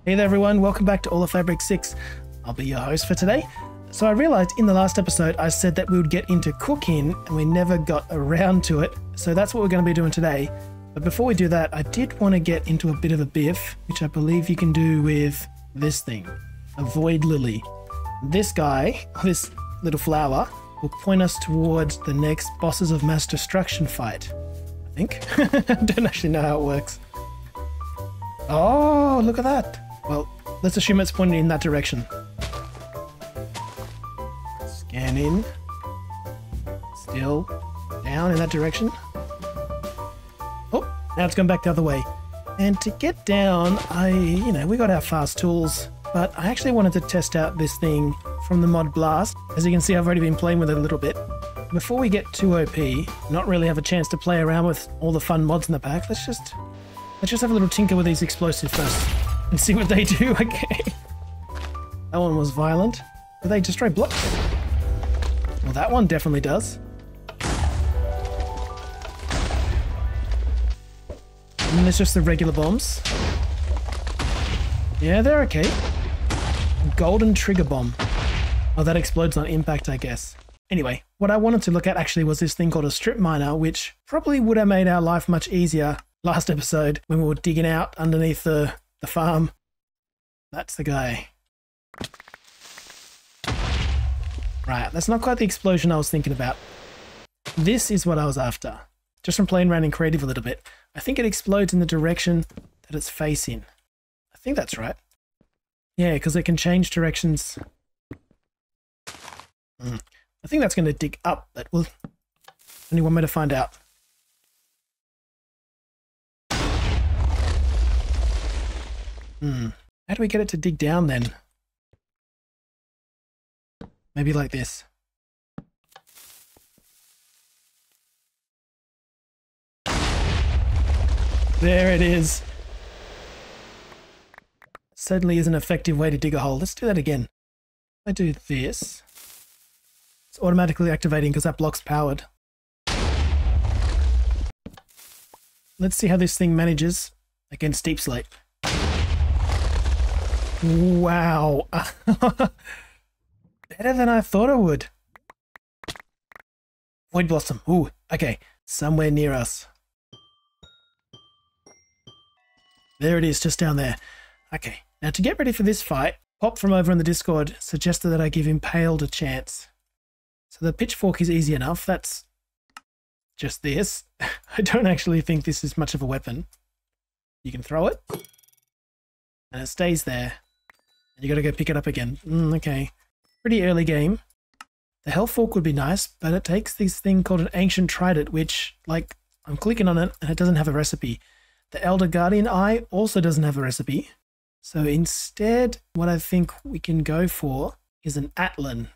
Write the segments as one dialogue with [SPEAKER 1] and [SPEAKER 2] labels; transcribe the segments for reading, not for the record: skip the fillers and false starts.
[SPEAKER 1] Hey there everyone, welcome back to All of Fabric 6. I'll be your host for today. So I realized in the last episode I said that we would get into cooking and we never got around to it. So that's what we're going to be doing today. But before we do that, I did want to get into a bit of a biff, which I believe you can do with this thing, a void lily. This guy, this little flower, will point us towards the next bosses of mass destruction fight. I think. I don't actually know how it works. Oh, look at that. Well, let's assume it's pointing in that direction. Scan in. Still down in that direction. Oh, now it's going back the other way. And to get down, we got our fast tools, but I actually wanted to test out this thing from the mod Blast. As you can see, I've already been playing with it a little bit. Before we get too OP, not really have a chance to play around with all the fun mods in the pack, let's just have a little tinker with these explosives first and see what they do. Okay. That one was violent. Do they destroy blocks? Well, that one definitely does. And then there's just the regular bombs. Yeah, they're okay. Golden trigger bomb. Oh, that explodes on impact, I guess. Anyway, what I wanted to look at actually was this thing called a strip miner, which probably would have made our life much easier last episode when we were digging out underneath the farm. That's the guy. Right, that's not quite the explosion I was thinking about. This is what I was after. Just from playing around in creative a little bit. I think it explodes in the direction that it's facing. I think that's right. Yeah, because it can change directions. I think that's going to dig up, but we'll only one way to find out. How do we get it to dig down then? Maybe like this. There it is. Certainly is an effective way to dig a hole. Let's do that again. I do this. It's automatically activating because that block's powered. Let's see how this thing manages against deep slate. Wow. Better than I thought it would. Void Blossom. Ooh, okay. Somewhere near us. There it is, just down there. Okay, now to get ready for this fight, Pop from over in the Discord suggested that I give Impaled a chance. So the pitchfork is easy enough. That's just this. I don't actually think this is much of a weapon. You can throw it, and it stays there. And you got to go pick it up again. Okay. Pretty early game. The health fork would be nice, but it takes this thing called an ancient trident, which, like, I'm clicking on it and it doesn't have a recipe. The Elder Guardian Eye also doesn't have a recipe. So instead, what I think we can go for is an Atlan.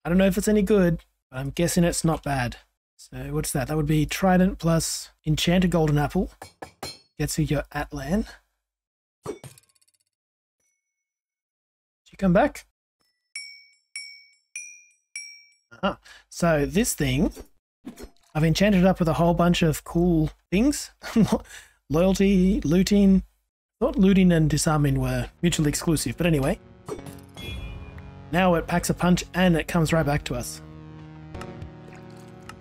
[SPEAKER 1] I don't know if it's any good, but I'm guessing it's not bad. So what's that? That would be Trident plus Enchanted Golden Apple. Gets you your Atlan. Did you come back? So this thing, I've enchanted it up with a whole bunch of cool things. Loyalty, looting. I thought looting and disarming were mutually exclusive, but anyway. Now it packs a punch and it comes right back to us.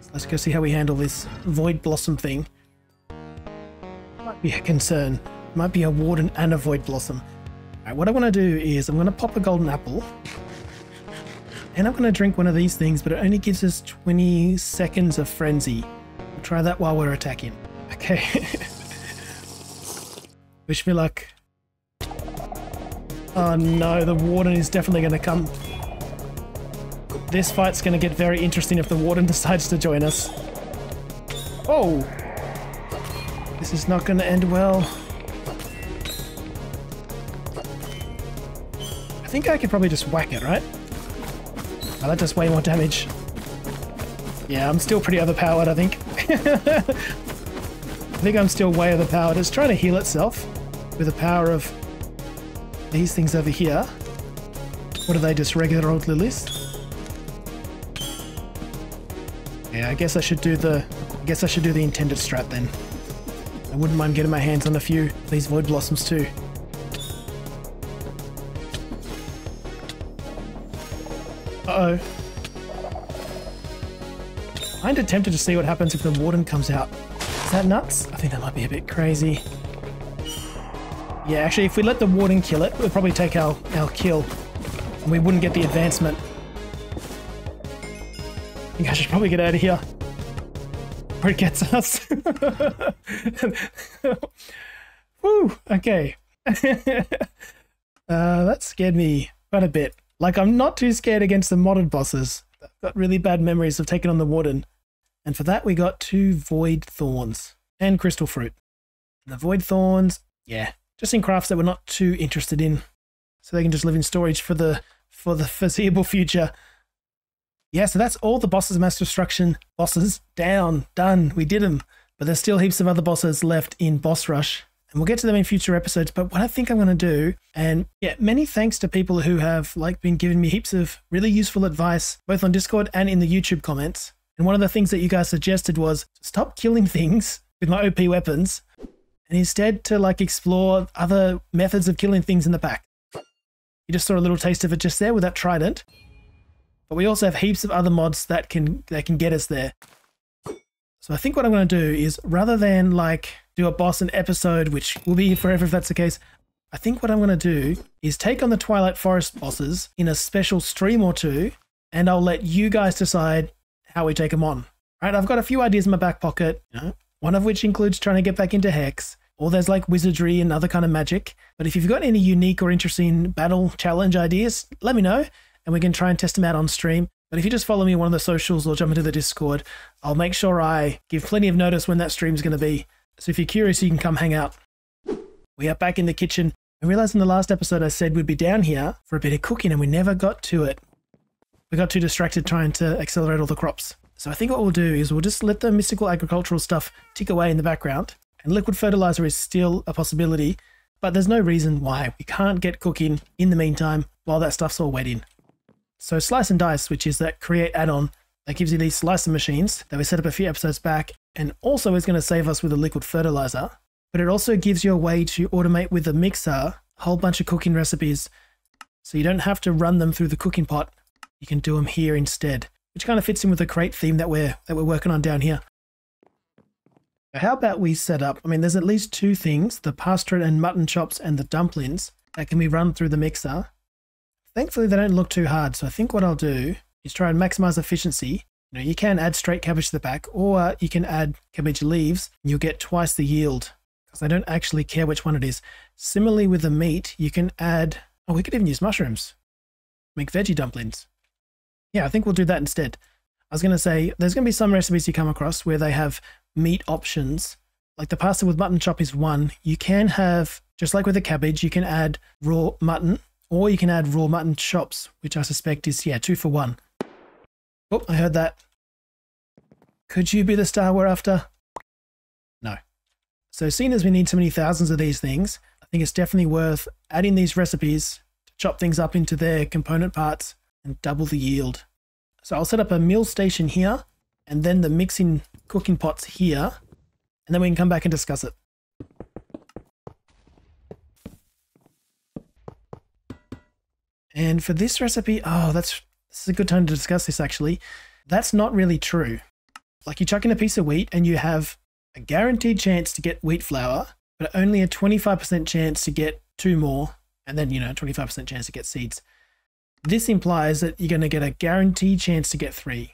[SPEAKER 1] So let's go see how we handle this Void Blossom thing. Might be a concern. Might be a Warden and a Void Blossom. Alright, what I want to do is I'm going to pop a golden apple. And I'm going to drink one of these things, but it only gives us 20 seconds of frenzy. We'll try that while we're attacking. Okay. Wish me luck. Oh no, the Warden is definitely going to come. This fight's going to get very interesting if the Warden decides to join us. Oh! This is not going to end well. I think I could probably just whack it, right? Oh, that does way more damage. Yeah, I'm still pretty overpowered, I think. I think I'm still way overpowered. It's trying to heal itself with the power of these things over here. What are they, just regular old lilies? Yeah, I guess I should do the intended strat then. I wouldn't mind getting my hands on a few of these Void Blossoms too. Uh-oh. I'm kinda tempted to see what happens if the warden comes out. Is that nuts? I think that might be a bit crazy. Yeah, actually, if we let the warden kill it, we'll probably take our kill. And we wouldn't get the advancement. I think I should probably get out of here. Where it gets us. Woo, okay. That scared me quite a bit. Like, I'm not too scared against the modded bosses. I've got really bad memories of taking on the warden. And for that, we got 2 void thorns and crystal fruit. The void thorns, yeah, just in crafts that we're not too interested in. So they can just live in storage for the foreseeable future. Yeah, so that's all the bosses mass destruction bosses down, done. We did them. But there's still heaps of other bosses left in Boss Rush. And we'll get to them in future episodes. But what I think I'm going to do, and yeah, many thanks to people who have been giving me heaps of really useful advice, both on Discord and in the YouTube comments. And one of the things that you guys suggested was stop killing things with my OP weapons and instead to explore other methods of killing things in the pack. You just saw a little taste of it just there with that trident. But we also have heaps of other mods that can get us there. So I think what I'm going to do is, rather than do a boss an episode, which will be forever if that's the case, I think what I'm going to do is take on the Twilight Forest bosses in a special stream or two, and I'll let you guys decide how we take them on. Right, I've got a few ideas in my back pocket, one of which includes trying to get back into Hex, or there's wizardry and other kind of magic. But if you've got any unique or interesting battle challenge ideas, let me know, and we can try and test them out on stream. But if you just follow me on one of the socials or jump into the Discord, I'll make sure I give plenty of notice when that stream's going to be. So if you're curious, you can come hang out. We are back in the kitchen. I realized in the last episode I said we'd be down here for a bit of cooking, and we never got to it. We got too distracted trying to accelerate all the crops. So I think what we'll do is we'll just let the mystical agricultural stuff tick away in the background. And liquid fertilizer is still a possibility, but there's no reason why we can't get cooking in the meantime while that stuff's all waiting. So Slice and Dice, which is that create add-on that gives you these slicer machines that we set up a few episodes back, and also is going to save us with a liquid fertilizer. But it also gives you a way to automate with the mixer a whole bunch of cooking recipes, so you don't have to run them through the cooking pot. You can do them here instead, which kind of fits in with the crate theme that we're working on down here. How about we set up, there's at least 2 things, the pastorate and mutton chops and the dumplings, that can be run through the mixer. Thankfully, they don't look too hard, so I think what I'll do is try and maximize efficiency. You can add straight cabbage to the back, or you can add cabbage leaves, and you'll get twice the yield, because I don't actually care which one it is. Similarly with the meat, you can add, we could even use mushrooms. Make veggie dumplings. Yeah, I think we'll do that instead. I was going to say, there's going to be some recipes you come across where they have meat options. Like the pasta with mutton chop is one. You can have, just like with the cabbage, you can add raw mutton, or you can add raw mutton chops, which I suspect is, 2 for 1. Oh, I heard that. Could you be the star we're after? No. So seeing as we need so many thousands of these things, I think it's definitely worth adding these recipes to chop things up into their component parts and double the yield. So I'll set up a mill station here, and then the mixing cooking pots here, and then we can come back and discuss it. And for this recipe, this is a good time to discuss this actually. That's not really true. You chuck in a piece of wheat and you have a guaranteed chance to get wheat flour, but only a 25% chance to get 2 more, and then, 25% chance to get seeds. This implies that you're going to get a guaranteed chance to get 3.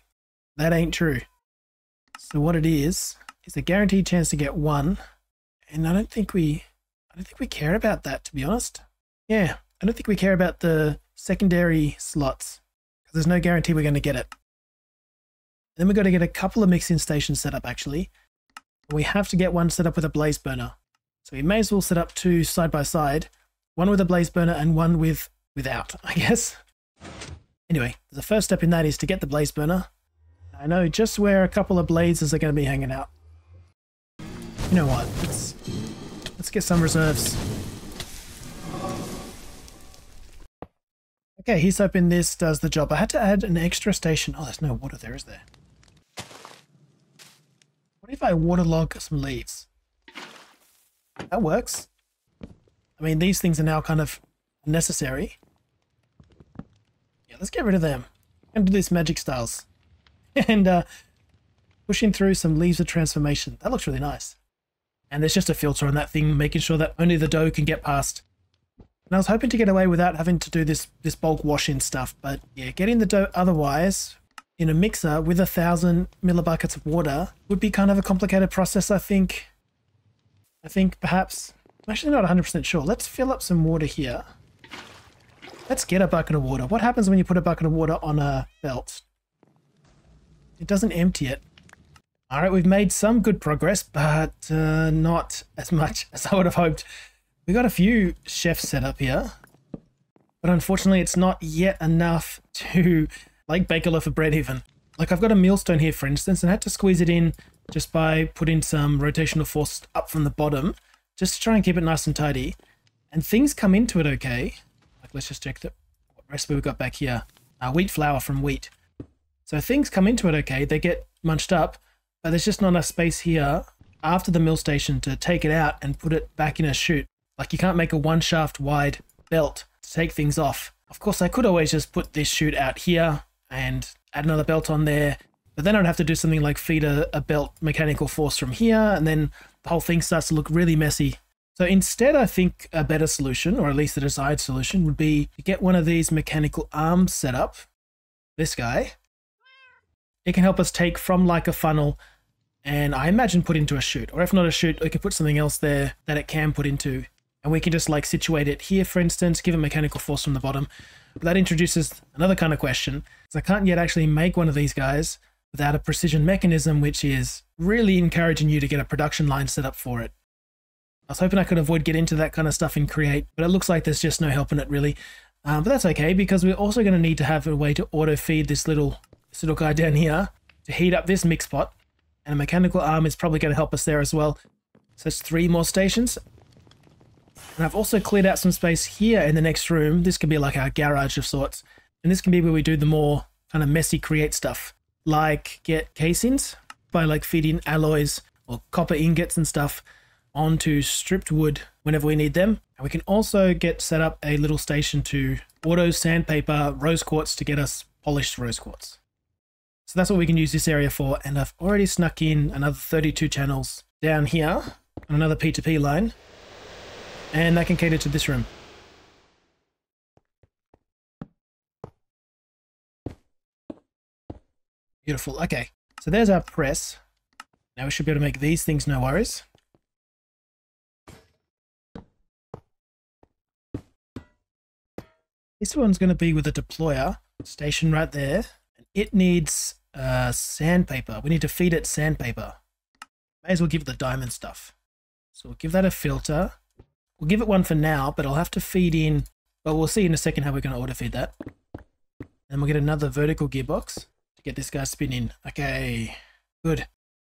[SPEAKER 1] That ain't true. So what it is a guaranteed chance to get 1, and I don't think we care about that, to be honest. Yeah, I don't think we care about the secondary slots, because there's no guarantee we're going to get it. And then we've got to get a couple of mixing stations set up, actually. We have to get one set up with a blaze burner. So we may as well set up 2 side by side, one with a blaze burner and one without, I guess. Anyway, the first step in that is to get the blaze burner. I know just where a couple of blazes are going to be hanging out. You know what? Let's get some reserves. Okay, he's hoping this does the job. I had to add an extra station. Oh, there's no water there, is there? What if I waterlog some leaves? That works. These things are now kind of necessary. Yeah, let's get rid of them. And do this magic styles. And pushing through some leaves of transformation. That looks really nice. And there's just a filter on that thing, making sure that only the dough can get past. And I was hoping to get away without having to do this bulk wash-in stuff, but yeah, getting the dough otherwise in a mixer with 1,000 millibuckets of water would be kind of a complicated process, I think. I think perhaps, I'm actually not 100% sure. Let's fill up some water here. Let's get a bucket of water. What happens when you put a bucket of water on a belt? It doesn't empty it. All right, we've made some good progress, but not as much as I would have hoped. We got a few chefs set up here, but unfortunately it's not yet enough to like bake a loaf of bread even. Like I've got a millstone here, for instance, and I had to squeeze it in just by putting some rotational force up from the bottom, just to try and keep it nice and tidy. And things come into it okay. Like let's just check what recipe we've got back here. Wheat flour from wheat. So things come into it okay, they get munched up, but there's just not enough space here after the mill station to take it out and put it back in a chute. Like you can't make a one shaft wide belt to take things off. Of course, I could always just put this chute out here and add another belt on there, but then I'd have to do something like feed a belt mechanical force from here, and then the whole thing starts to look really messy. So instead, I think a better solution, or at least the desired solution, would be to get one of these mechanical arms set up. This guy. It can help us take from like a funnel and I imagine put into a chute, or if not a chute, we can put something else there that it can put into. And we can just like situate it here, for instance, give a mechanical force from the bottom. But that introduces another kind of question, because I can't yet actually make one of these guys without a precision mechanism, which is really encouraging you to get a production line set up for it. I was hoping I could avoid getting into that kind of stuff in Create, but it looks like there's just no help in it really. But that's okay, because we're also going to need to have a way to auto feed this little guy down here to heat up this mix pot. And a mechanical arm is probably going to help us there as well. So it's 3 more stations. And I've also cleared out some space here in the next room. This could be like our garage of sorts. And this can be where we do the more kind of messy Create stuff. Like get casings by like feeding alloys or copper ingots and stuff onto stripped wood whenever we need them. And we can also get set up a little station to auto sandpaper rose quartz to get us polished rose quartz. So that's what we can use this area for. And I've already snuck in another 32 channels down here on another P2P line. And that can cater to this room. Beautiful. Okay, so there's our press. Now we should be able to make these things, no worries. This one's going to be with a deployer station right there. And it needs sandpaper. We need to feed it sandpaper. May as well give it the diamond stuff. So we'll give that a filter. We'll give it one for now, but I'll have to feed in, well, we'll see in a second how we're going to auto feed that. Then we'll get another vertical gearbox to get this guy spinning. Okay, good. And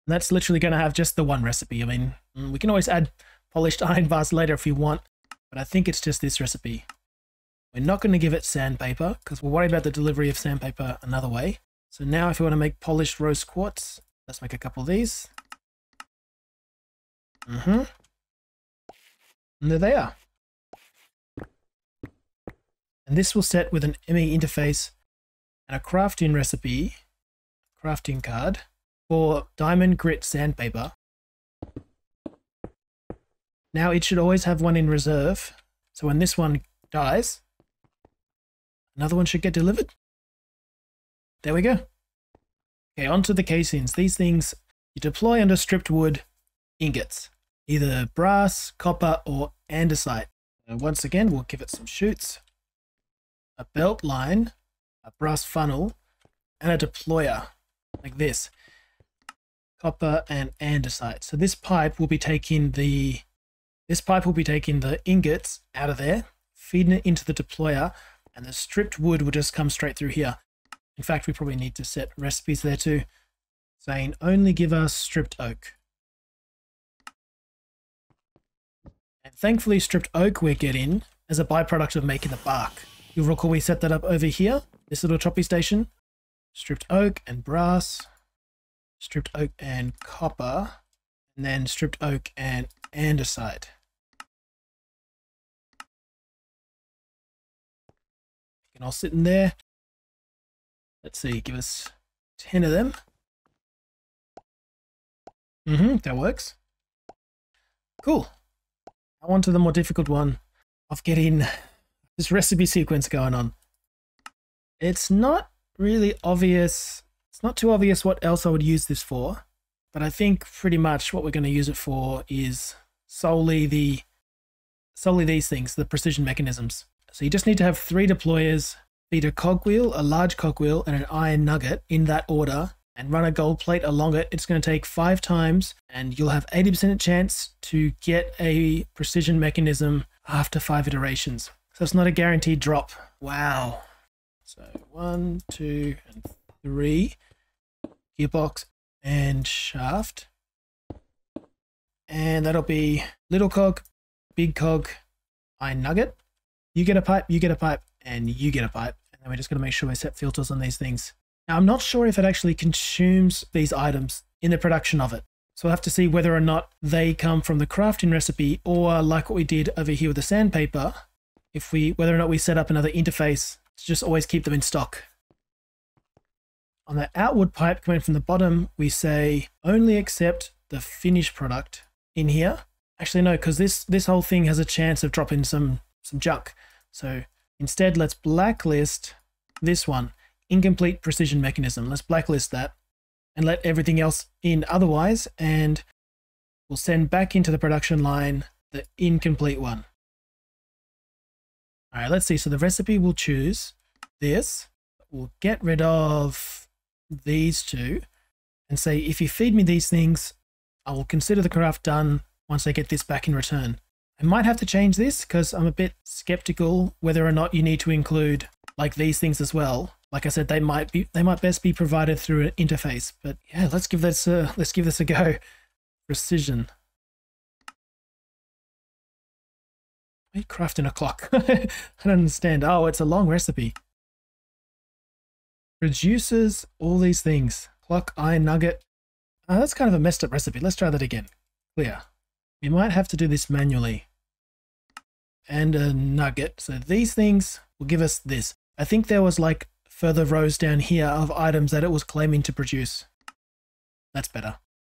[SPEAKER 1] that's literally going to have just the one recipe. I mean, we can always add polished iron bars later if we want, but I think it's just this recipe. We're not going to give it sandpaper because we'll worry about the delivery of sandpaper another way. So now if we want to make polished rose quartz, let's make a couple of these. And there they are. And this will set with an ME interface and a crafting recipe, crafting card, for diamond grit sandpaper. Now it should always have one in reserve, so when this one dies, another one should get delivered. There we go. Okay, onto the casings. These things you deploy under stripped wood ingots. Either brass, copper, or andesite. And once again, we'll give it some chutes, a belt line, a brass funnel, and a deployer, like this. Copper and andesite. So this pipe will be taking the ingots out of there, feeding it into the deployer, and the stripped wood will just come straight through here. In fact, we probably need to set recipes there too, saying only give us stripped oak. And thankfully stripped oak we're getting as a byproduct of making the bark. You'll recall we set that up over here, this little choppy station. Stripped oak and brass, stripped oak and copper, and then stripped oak and andesite. You can all sit in there. Let's see, give us 10 of them. That works. Cool. Now on to the more difficult one of getting this recipe sequence going on. It's not really obvious. It's not too obvious what else I would use this for, but I think pretty much what we're going to use it for is solely these things, the precision mechanisms. So you just need to have 3 deployers, feed a cogwheel, a large cogwheel, and an iron nugget in that order, and run a gold plate along it. It's going to take 5 times, and you'll have 80% chance to get a precision mechanism after 5 iterations. So it's not a guaranteed drop. Wow. So 1, 2, and 3. Gearbox and shaft. And that'll be little cog, big cog, iron nugget. You get a pipe, you get a pipe, and you get a pipe. And then we're just going to make sure we set filters on these things. Now, I'm not sure if it actually consumes these items in the production of it. So we'll have to see whether or not they come from the crafting recipe, or like what we did over here with the sandpaper, whether or not we set up another interface to just always keep them in stock. On the outward pipe coming from the bottom, we say only accept the finished product in here. Actually, no, because this whole thing has a chance of dropping some junk. So instead, let's blacklist this one. Incomplete precision mechanism. Let's blacklist that and let everything else in otherwise, and we'll send back into the production line the incomplete one. All right, let's see. So the recipe will choose this. We'll get rid of these 2 and say, if you feed me these things, I will consider the craft done once I get this back in return. I might have to change this because I'm a bit skeptical whether or not you need to include like these things as well. Like I said, they might best be provided through an interface. But yeah, let's give this a go. Precision. Why are you crafting a clock? I don't understand. Oh, it's a long recipe. Produces all these things. Clock, iron nugget. Oh, that's kind of a messed up recipe. Let's try that again. Clear. We might have to do this manually. And a nugget. So these things will give us this. I think there was like further rows down here of items that it was claiming to produce. That's better.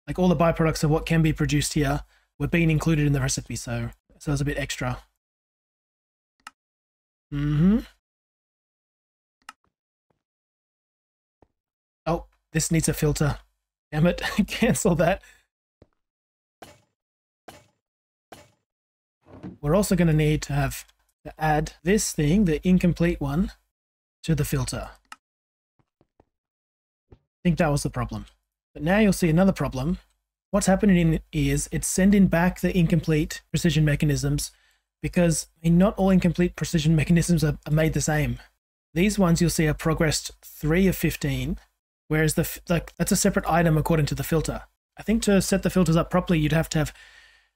[SPEAKER 1] Like all the byproducts of what can be produced here were being included in the recipe, so it's a bit extra. Oh, this needs a filter. Damn it, cancel that. We're also going to need to add this thing, the incomplete one, to the filter. I think that was the problem. But now you'll see another problem. What's happening is it's sending back the incomplete precision mechanisms because not all incomplete precision mechanisms are made the same. These ones you'll see are progressed 3 of 15, whereas that's a separate item according to the filter. I think to set the filters up properly, you'd have to have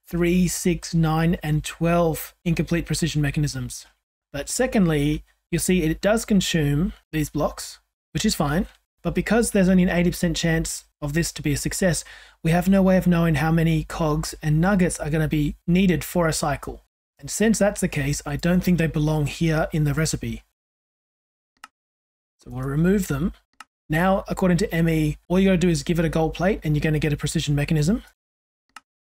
[SPEAKER 1] 3, 6, 9, and 12 incomplete precision mechanisms. But secondly, you'll see it does consume these blocks, which is fine. But because there's only an 80% chance of this to be a success, we have no way of knowing how many cogs and nuggets are going to be needed for a cycle. And since that's the case, I don't think they belong here in the recipe. So we'll remove them. Now, according to ME, all you got to do is give it a gold plate and you're going to get a precision mechanism.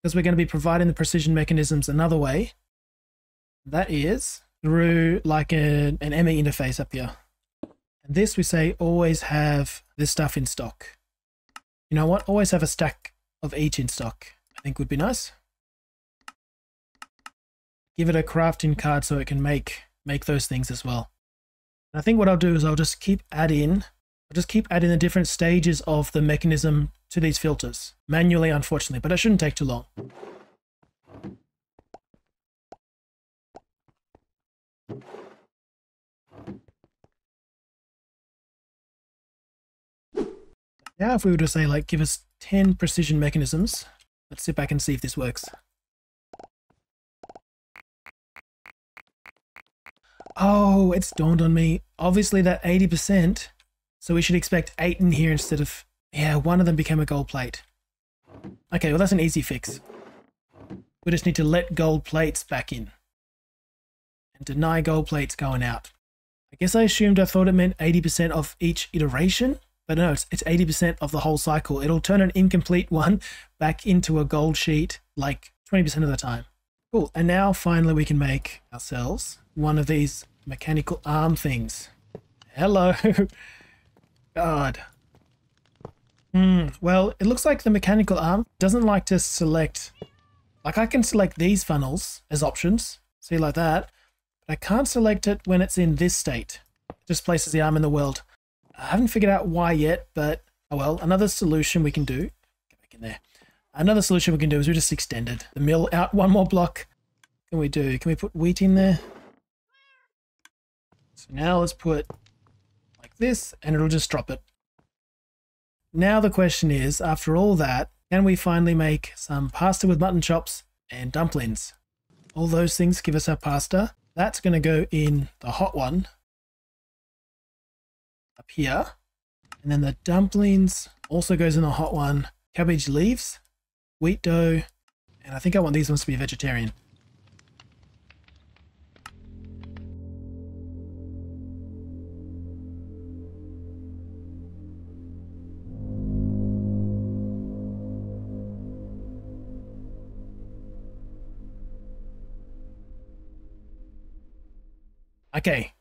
[SPEAKER 1] Because we're going to be providing the precision mechanisms another way. That is through like an ME interface up here. And this we say always have this stuff in stock. You know what? Always have a stack of each in stock. I think would be nice. Give it a crafting card so it can make those things as well. And I think what I'll do is I'll just keep adding the different stages of the mechanism to these filters. Manually, unfortunately, but it shouldn't take too long. Now if we were to say like give us 10 precision mechanisms, let's sit back and see if this works. Oh, it's dawned on me. Obviously that 80%, so we should expect 8 in here instead of, yeah, one of them became a gold plate. Okay, well that's an easy fix. We just need to let gold plates back in and deny gold plates going out. I guess I assumed I thought it meant 80% of each iteration, but no, it's 80% of the whole cycle. It'll turn an incomplete one back into a gold sheet like 20% of the time. Cool, and now finally we can make ourselves one of these mechanical arm things. Hello. God. Well, it looks like the mechanical arm doesn't like to select, like I can select these funnels as options, see like that, but I can't select it when it's in this state. It just places the arm in the world. I haven't figured out why yet, but oh well. Another solution we can do, get back in there. Another solution we can do is we just extended the mill out one more block. What can we do? Can we put wheat in there? So now let's put like this and it'll just drop it. Now the question is, after all that, can we finally make some pasta with mutton chops and dumplings? All those things give us our pasta. That's going to go in the hot one up here. And then the dumplings also goes in the hot one. Cabbage leaves, wheat dough, and I think I want these ones to be vegetarian. Okay,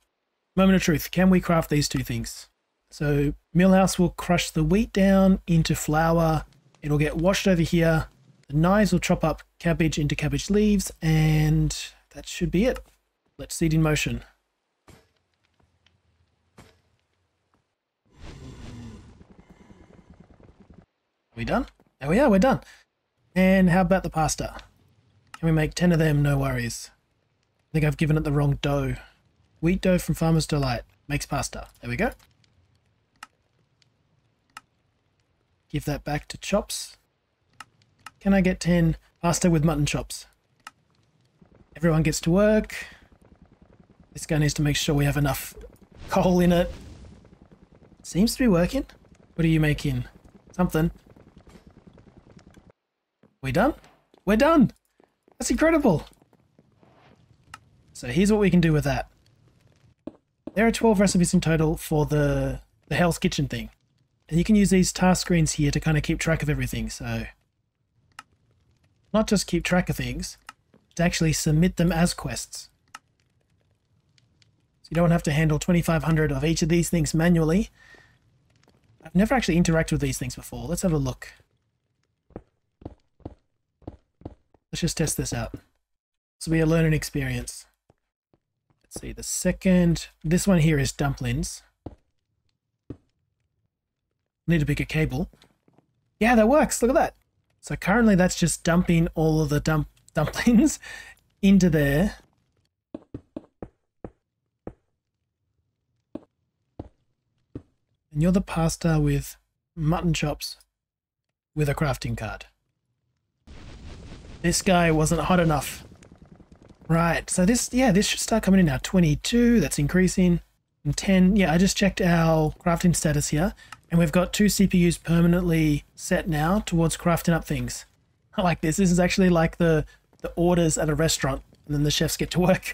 [SPEAKER 1] moment of truth. Can we craft these two things? So Millhouse will crush the wheat down into flour. It'll get washed over here. The knives will chop up cabbage into cabbage leaves, and that should be it. Let's see it in motion. Are we done? There we are, we're done. And how about the pasta? Can we make 10 of them? No worries. I think I've given it the wrong dough. Wheat dough from Farmer's Delight makes pasta. There we go. Give that back to chops. Can I get 10 pasta with mutton chops? Everyone gets to work. This guy needs to make sure we have enough coal in it. Seems to be working. What are you making? Something. We done? We're done! That's incredible! So here's what we can do with that. There are 12 recipes in total for the Hell's Kitchen thing. And you can use these task screens here to kind of keep track of everything. So not just keep track of things, to actually submit them as quests. So you don't have to handle 2,500 of each of these things manually. I've never actually interacted with these things before. Let's have a look. Let's just test this out. This will be a learning experience. Let's see, the second, this one here is dumplings. Need to pick a cable. Yeah, that works. Look at that. So currently that's just dumping all of the dumplings into there. And you're the pasta with mutton chops with a crafting card. This guy wasn't hot enough. Right, so this should start coming in now. 22, that's increasing. And 10, yeah, I just checked our crafting status here. And we've got 2 CPUs permanently set now towards crafting up things. I like this. This is actually like the orders at a restaurant. And then the chefs get to work.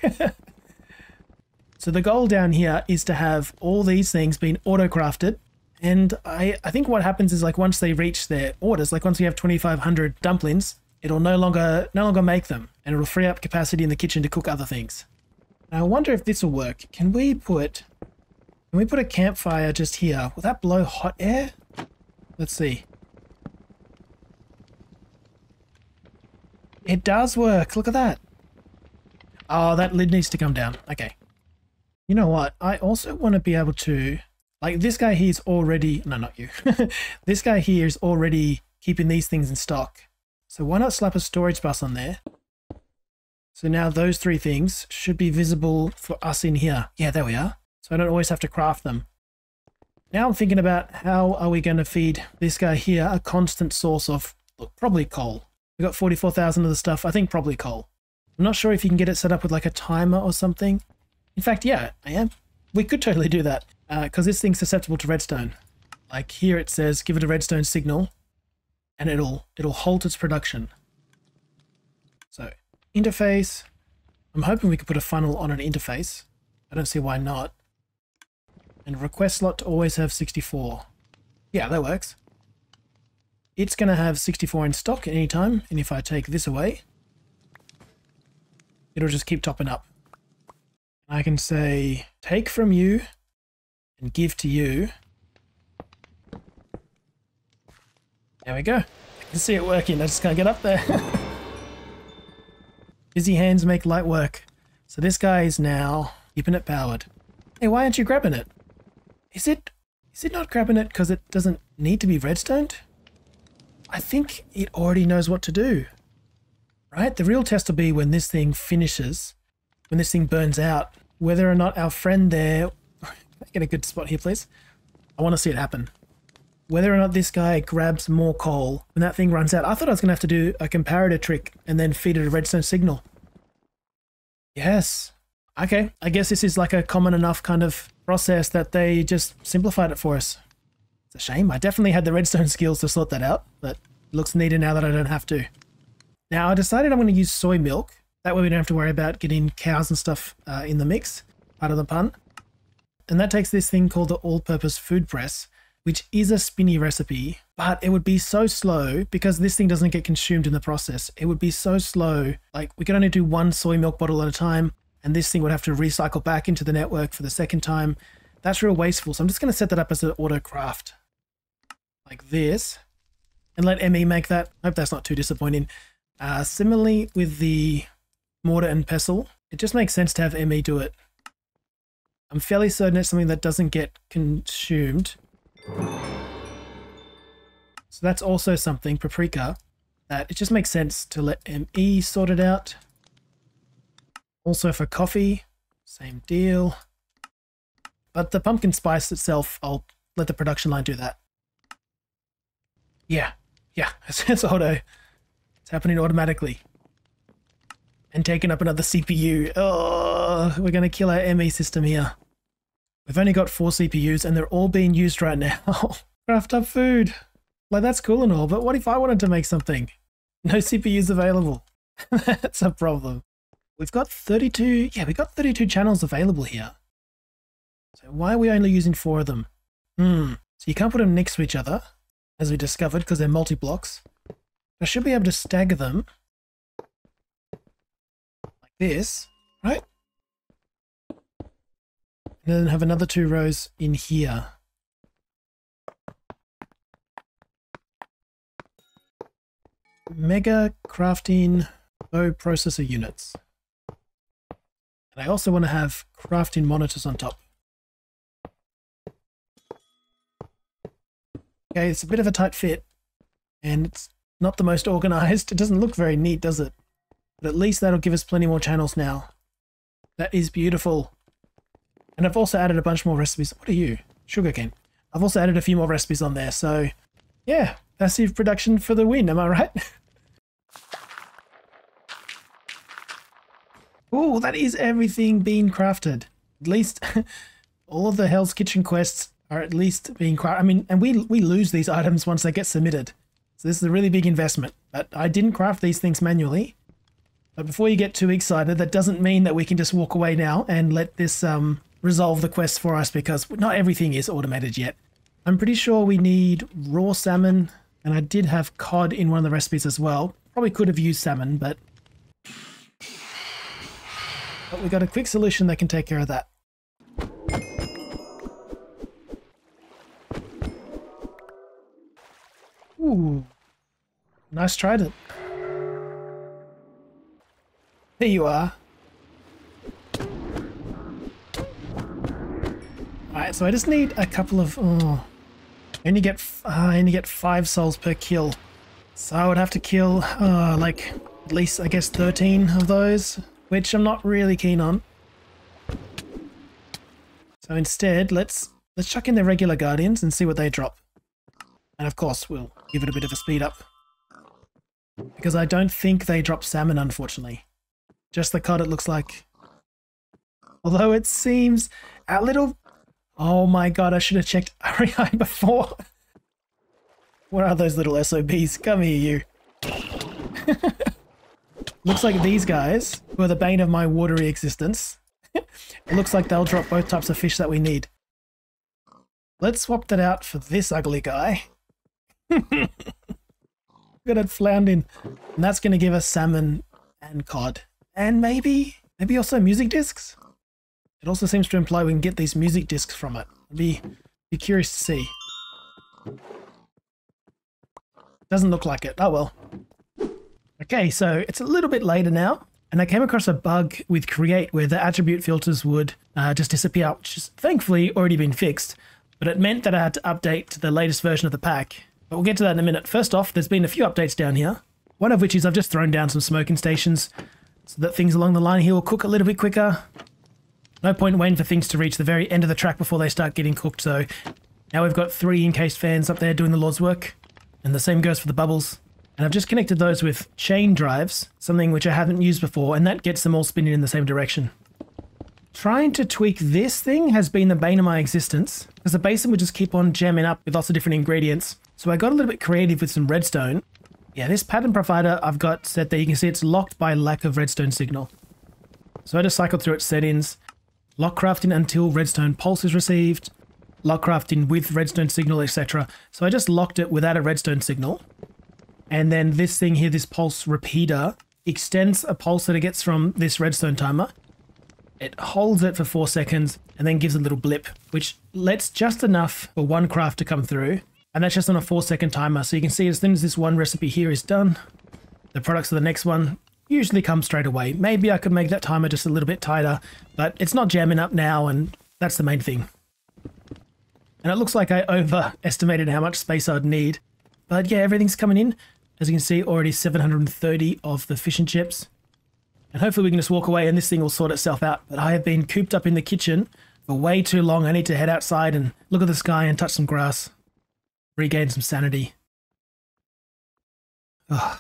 [SPEAKER 1] So the goal down here is to have all these things being auto-crafted. And I think what happens is, like, once they reach their orders, like once we have 2,500 dumplings, it'll no longer make them, and it'll free up capacity in the kitchen to cook other things. Now I wonder if this will work. Can we put a campfire just here? Will that blow hot air? Let's see. It does work. Look at that. Oh, that lid needs to come down. Okay. You know what? I also want to be able to, like, this guy here is already, no, not you. This guy here is already keeping these things in stock. So why not slap a storage bus on there? So now those 3 things should be visible for us in here. Yeah, there we are. So I don't always have to craft them. Now I'm thinking about how are we going to feed this guy here a constant source of, look, probably coal. We've got 44,000 of the stuff. I think probably coal. I'm not sure if you can get it set up with like a timer or something. In fact, yeah, I am. We could totally do that because this thing's susceptible to redstone. Like here it says, give it a redstone signal and it'll halt its production. So interface, I'm hoping we could put a funnel on an interface. I don't see why not. And request slot to always have 64. Yeah, that works. It's going to have 64 in stock at any time, and if I take this away, it'll just keep topping up. I can say, take from you and give to you. There we go. I can see it working. I just can't get up there. Busy hands make light work. So this guy is now keeping it powered. Hey, why aren't you grabbing it? Is it not grabbing it because it doesn't need to be redstoned? I think it already knows what to do. Right? The real test will be when this thing finishes, when this thing burns out, whether or not our friend there... Can I get a good spot here, please? I want to see it happen. Whether or not this guy grabs more coal when that thing runs out. I thought I was going to have to do a comparator trick and then feed it a redstone signal. Yes. Okay, I guess this is like a common enough kind of process that they just simplified it for us. It's a shame. I definitely had the redstone skills to sort that out, but it looks neater now that I don't have to. Now, I decided I'm going to use soy milk. That way we don't have to worry about getting cows and stuff in the mix, part of the pun. And that takes this thing called the all-purpose food press, which is a spinny recipe, but it would be so slow because this thing doesn't get consumed in the process. It would be so slow. Like, we could only do one soy milk bottle at a time, and this thing would have to recycle back into the network for the second time. That's real wasteful. So I'm just going to set that up as an auto craft like this and let ME make that. I hope that's not too disappointing. Similarly with the mortar and pestle, it just makes sense to have ME do it. I'm fairly certain it's something that doesn't get consumed. So that's also something, paprika, that it just makes sense to let ME sort it out. Also for coffee, same deal. But the pumpkin spice itself, I'll let the production line do that. Yeah, it's auto. It's happening automatically. And taking up another CPU. Oh, we're going to kill our ME system here. We've only got 4 CPUs and they're all being used right now. Craft up food. Like, that's cool and all, but what if I wanted to make something? No CPUs available. That's a problem. We've got 32, yeah, we've got 32 channels available here. So why are we only using 4 of them? So you can't put them next to each other, as we discovered, because they're multi-blocks. I should be able to stagger them like this, right? And then have another 2 rows in here. Mega crafting bow processor units. And I also want to have crafting monitors on top. Okay, it's a bit of a tight fit, and it's not the most organized. It doesn't look very neat, does it? But at least that'll give us plenty more channels now. That is beautiful. And I've also added a bunch more recipes. What are you? Sugarcane. I've also added a few more recipes on there, so yeah, passive production for the win, am I right? Oh, that is everything being crafted. At least all of the Hell's Kitchen quests are at least being crafted. I mean, and we lose these items once they get submitted. So this is a really big investment. But I didn't craft these things manually. But before you get too excited, that doesn't mean that we can just walk away now and let this resolve the quest for us, because not everything is automated yet. I'm pretty sure we need raw salmon, and I did have cod in one of the recipes as well. Probably could have used salmon, but we got a quick solution that can take care of that. Ooh, nice trident. There you are. Alright, so I just need a couple of... I only get 5 souls per kill. So I would have to kill, like, at least, I guess, 13 of those, which I'm not really keen on. So instead, let's chuck in the regular guardians and see what they drop. And of course, we'll give it a bit of a speed up. Because I don't think they drop salmon, unfortunately. Just the cod, it looks like. Although it seems a little... Oh my god, I should have checked REI before. What are those little SOBs? Come here, you. Looks like these guys, who are the bane of my watery existence, it looks like they'll drop both types of fish that we need. Let's swap that out for this ugly guy. Look at it floundering. And that's going to give us salmon and cod. And maybe also music discs? It also seems to imply we can get these music discs from it. I'd be curious to see. Doesn't look like it. Oh well. Okay, so it's a little bit later now, and I came across a bug with Create where the attribute filters would just disappear, which has thankfully already been fixed, but it meant that I had to update to the latest version of the pack. But we'll get to that in a minute. First off, there's been a few updates down here, one of which is I've just thrown down some smoking stations so that things along the line here will cook a little bit quicker. No point waiting for things to reach the very end of the track before they start getting cooked, so now we've got 3 encased fans up there doing the Lord's work, and the same goes for the bubbles. And I've just connected those with chain drives, something which I haven't used before, and that gets them all spinning in the same direction. Trying to tweak this thing has been the bane of my existence, because the basin would just keep on jamming up with lots of different ingredients. So I got a little bit creative with some redstone. Yeah, this pattern provider I've got set there, you can see it's locked by lack of redstone signal. So I just cycled through its settings, lock crafting until redstone pulse is received, lock crafting with redstone signal, etc. So I just locked it without a redstone signal. And then this thing here, this pulse repeater, extends a pulse that it gets from this redstone timer. It holds it for 4 seconds and then gives a little blip, which lets just enough for one craft to come through. And that's just on a 4-second timer. So you can see as soon as this one recipe here is done, the products of the next one usually come straight away. Maybe I could make that timer just a little bit tighter, but it's not jamming up now, and that's the main thing. And it looks like I overestimated how much space I'd need. But yeah, everything's coming in. As you can see, already 730 of the fish and chips. And hopefully we can just walk away and this thing will sort itself out. But I have been cooped up in the kitchen for way too long. I need to head outside and look at the sky and touch some grass. Regain some sanity. Ugh.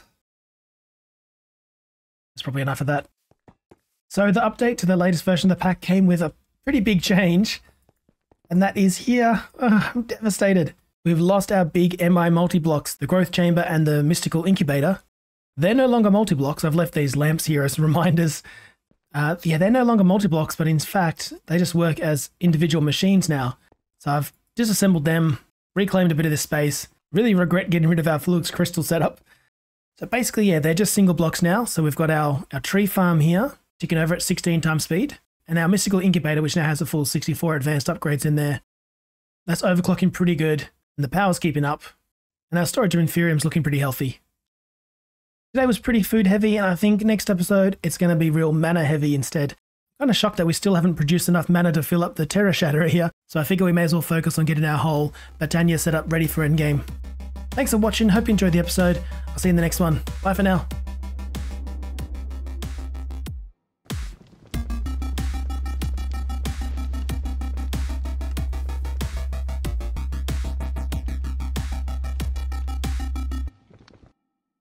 [SPEAKER 1] That's probably enough of that. So the update to the latest version of the pack came with a pretty big change. And that is here. I'm devastated. We've lost our big MI multi-blocks, the growth chamber and the mystical incubator. They're no longer multi-blocks. I've left these lamps here as reminders. Yeah, they're no longer multi-blocks, but in fact, they just work as individual machines now. So I've disassembled them, reclaimed a bit of this space. Really regret getting rid of our Flux crystal setup. So basically, yeah, they're just single blocks now. So we've got our tree farm here, ticking over at 16 times speed, and our mystical incubator, which now has a full 64 advanced upgrades in there. That's overclocking pretty good. And the power's keeping up, and our storage of Inferium's looking pretty healthy. Today was pretty food heavy, and I think next episode it's going to be real mana heavy instead. Kind of shocked that we still haven't produced enough mana to fill up the Terra Shatterer here, so I figure we may as well focus on getting our whole Battania set up ready for endgame. Thanks for watching, hope you enjoyed the episode. I'll see you in the next one. Bye for now.